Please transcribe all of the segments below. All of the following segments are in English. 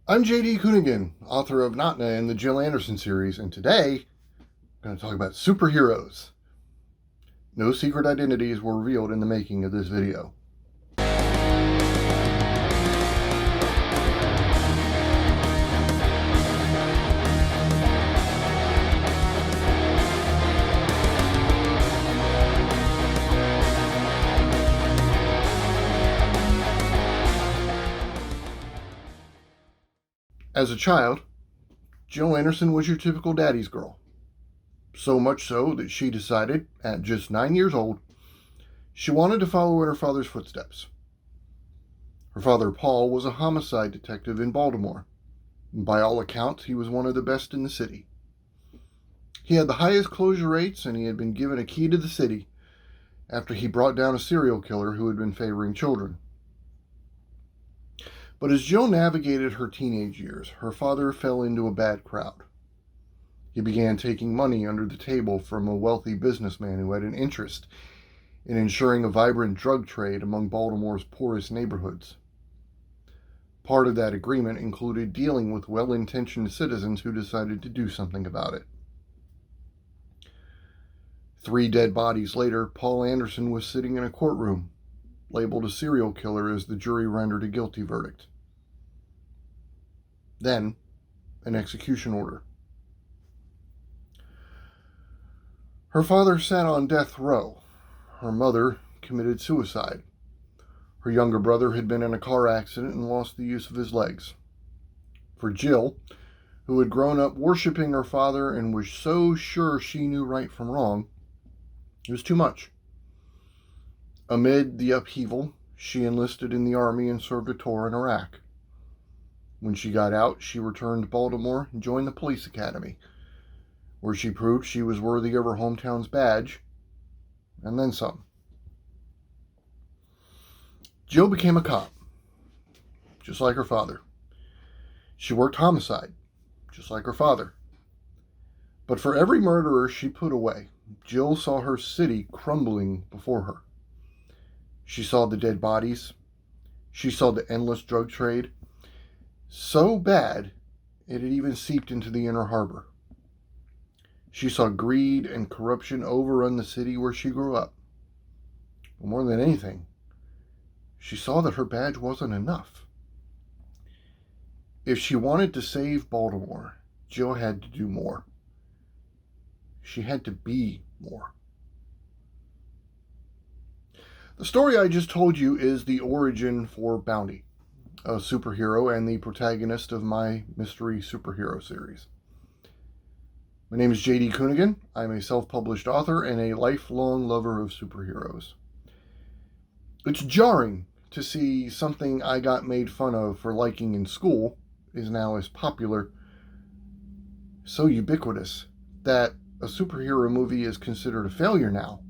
I'm JD Cunegan, author of Natna and the Jill Anderson series, and today I'm going to talk about superheroes. No secret identities were revealed in the making of this video. As a child, Jill Anderson was your typical daddy's girl. So much so that she decided, at just 9 years old, she wanted to follow in her father's footsteps. Her father, Paul, was a homicide detective in Baltimore. By all accounts, he was one of the best in the city. He had the highest closure rates, and he had been given a key to the city after he brought down a serial killer who had been favoring children. But as Jill navigated her teenage years, her father fell into a bad crowd. He began taking money under the table from a wealthy businessman who had an interest in ensuring a vibrant drug trade among Baltimore's poorest neighborhoods. Part of that agreement included dealing with well-intentioned citizens who decided to do something about it. 3 dead bodies later, Paul Anderson was sitting in a courtroom, labeled a serial killer as the jury rendered a guilty verdict. Then, an execution order. Her father sat on death row. Her mother committed suicide. Her younger brother had been in a car accident and lost the use of his legs. For Jill, who had grown up worshiping her father and was so sure she knew right from wrong, it was too much. Amid the upheaval, she enlisted in the army and served a tour in Iraq. When she got out, she returned to Baltimore and joined the police academy, where she proved she was worthy of her hometown's badge, and then some. Jill became a cop, just like her father. She worked homicide, just like her father. But for every murderer she put away, Jill saw her city crumbling before her. She saw the dead bodies. She saw the endless drug trade. So bad, it had even seeped into the inner harbor. She saw greed and corruption overrun the city where she grew up. But more than anything, she saw that her badge wasn't enough. If she wanted to save Baltimore, Jill had to do more. She had to be more. The story I just told you is the origin for Bounty, a superhero and the protagonist of my mystery superhero series. My name is JD Cunegan. I'm a self-published author and a lifelong lover of superheroes. It's jarring to see something I got made fun of for liking in school is now as popular, so ubiquitous, that a superhero movie is considered a failure now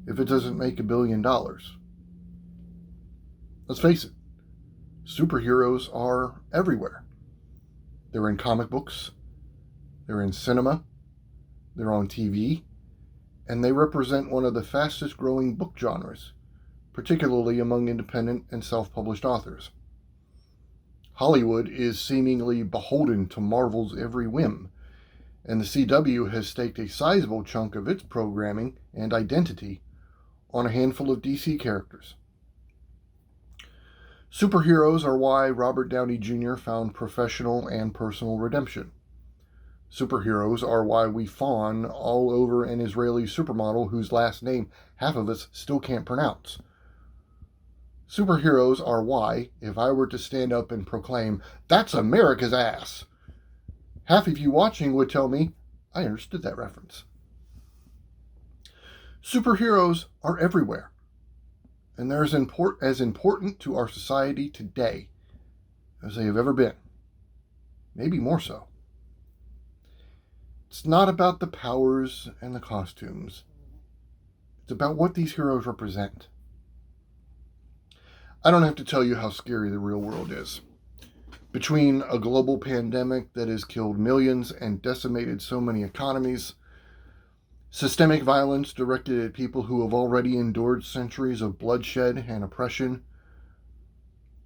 if it doesn't make $1 billion. Let's face it, superheroes are everywhere. They're in comic books, they're in cinema, they're on TV, and they represent one of the fastest growing book genres, particularly among independent and self-published authors. Hollywood is seemingly beholden to Marvel's every whim, and the CW has staked a sizable chunk of its programming and identity on a handful of DC characters. Superheroes are why Robert Downey Jr. found professional and personal redemption. Superheroes are why we fawn all over an Israeli supermodel whose last name half of us still can't pronounce. Superheroes are why, if I were to stand up and proclaim, "That's America's ass," half of you watching would tell me, I understood that reference. Superheroes are everywhere, and they're as important to our society today as they have ever been, maybe more so. It's not about the powers and the costumes. It's about what these heroes represent. I don't have to tell you how scary the real world is. Between a global pandemic that has killed millions and decimated so many economies, systemic violence directed at people who have already endured centuries of bloodshed and oppression,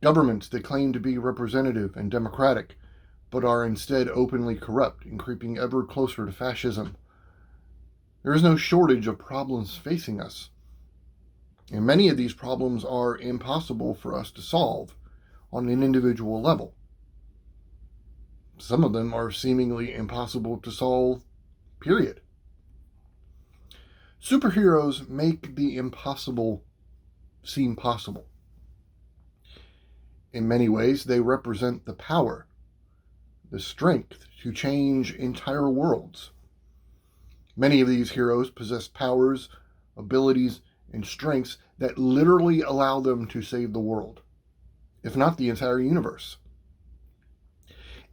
Governments that claim to be representative and democratic, but are instead openly corrupt and creeping ever closer to fascism. There is no shortage of problems facing us, and many of these problems are impossible for us to solve on an individual level. Some of them are seemingly impossible to solve, period. Superheroes make the impossible seem possible. In many ways, they represent the power, the strength to change entire worlds. Many of these heroes possess powers, abilities, and strengths that literally allow them to save the world, if not the entire universe.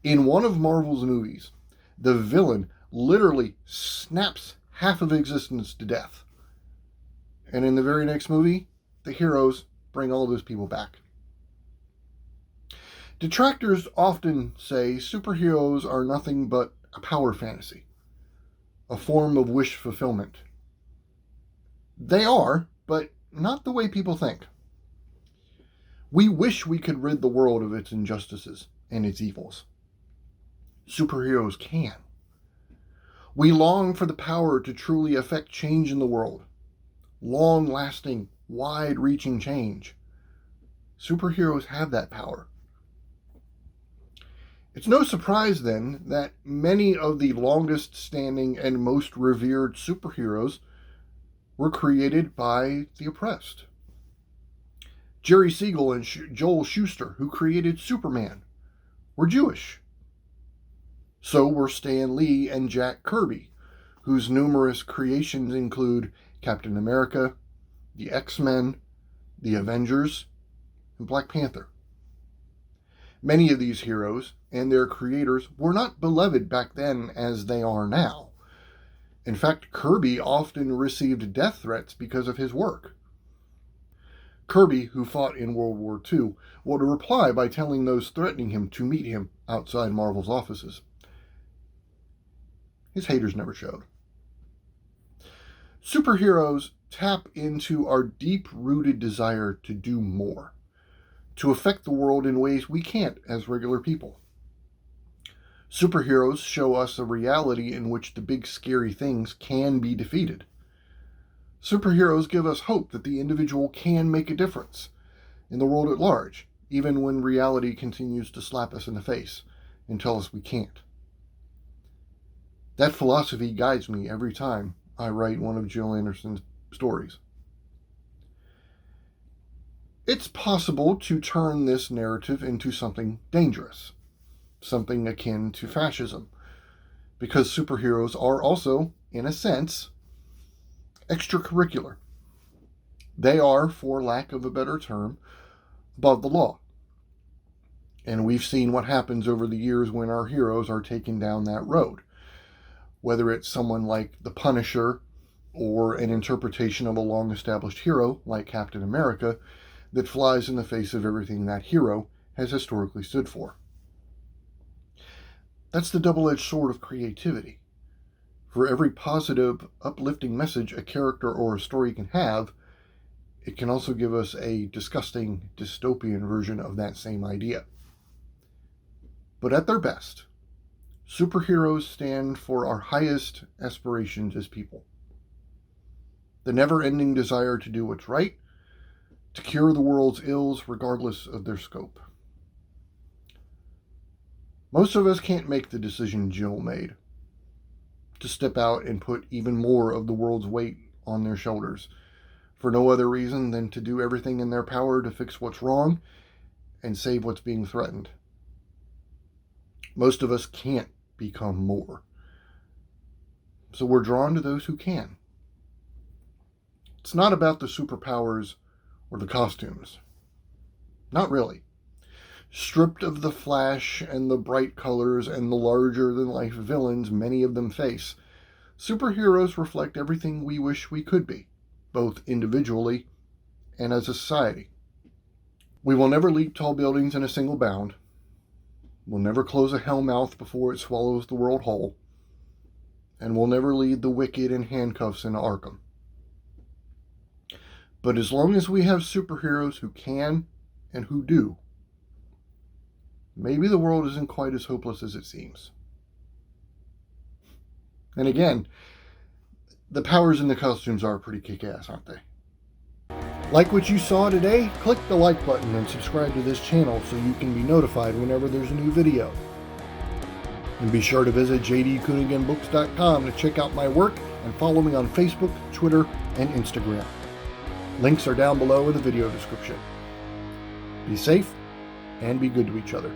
In one of Marvel's movies, the villain literally snaps half of existence to death. And in the very next movie, the heroes bring all those people back. Detractors often say superheroes are nothing but a power fantasy, a form of wish fulfillment. They are, but not the way people think. We wish we could rid the world of its injustices and its evils. Superheroes can. We long for the power to truly affect change in the world. Long-lasting, wide-reaching change. Superheroes have that power. It's no surprise, then, that many of the longest-standing and most revered superheroes were created by the oppressed. Jerry Siegel and Joel Shuster, who created Superman, were Jewish. So were Stan Lee and Jack Kirby, whose numerous creations include Captain America, the X-Men, the Avengers, and Black Panther. Many of these heroes and their creators were not beloved back then as they are now. In fact, Kirby often received death threats because of his work. Kirby, who fought in World War II, would reply by telling those threatening him to meet him outside Marvel's offices. His haters never showed. Superheroes tap into our deep-rooted desire to do more, to affect the world in ways we can't as regular people. Superheroes show us a reality in which the big scary things can be defeated. Superheroes give us hope that the individual can make a difference in the world at large, even when reality continues to slap us in the face and tell us we can't. That philosophy guides me every time I write one of Jill Anderson's stories. It's possible to turn this narrative into something dangerous, something akin to fascism, because superheroes are also, in a sense, extracurricular. They are, for lack of a better term, above the law. And we've seen what happens over the years when our heroes are taken down that road. Whether it's someone like the Punisher or an interpretation of a long-established hero like Captain America that flies in the face of everything that hero has historically stood for. That's the double-edged sword of creativity. For every positive, uplifting message a character or a story can have, it can also give us a disgusting, dystopian version of that same idea. But at their best, superheroes stand for our highest aspirations as people. The never-ending desire to do what's right, to cure the world's ills regardless of their scope. Most of us can't make the decision Jill made, to step out and put even more of the world's weight on their shoulders, for no other reason than to do everything in their power to fix what's wrong and save what's being threatened. Most of us can't become more. So we're drawn to those who can. It's not about the superpowers or the costumes. Not really. Stripped of the flash and the bright colors and the larger-than-life villains many of them face, superheroes reflect everything we wish we could be, both individually and as a society. We will never leap tall buildings in a single bound. We'll never close a hell mouth before it swallows the world whole. And we'll never lead the wicked in handcuffs into Arkham. But as long as we have superheroes who can and who do, maybe the world isn't quite as hopeless as it seems. And again, the powers in the costumes are pretty kick-ass, aren't they? Like what you saw today? Click the like button and subscribe to this channel so you can be notified whenever there's a new video. And be sure to visit jdcuneganbooks.com to check out my work and follow me on Facebook, Twitter, and Instagram. Links are down below in the video description. Be safe and be good to each other.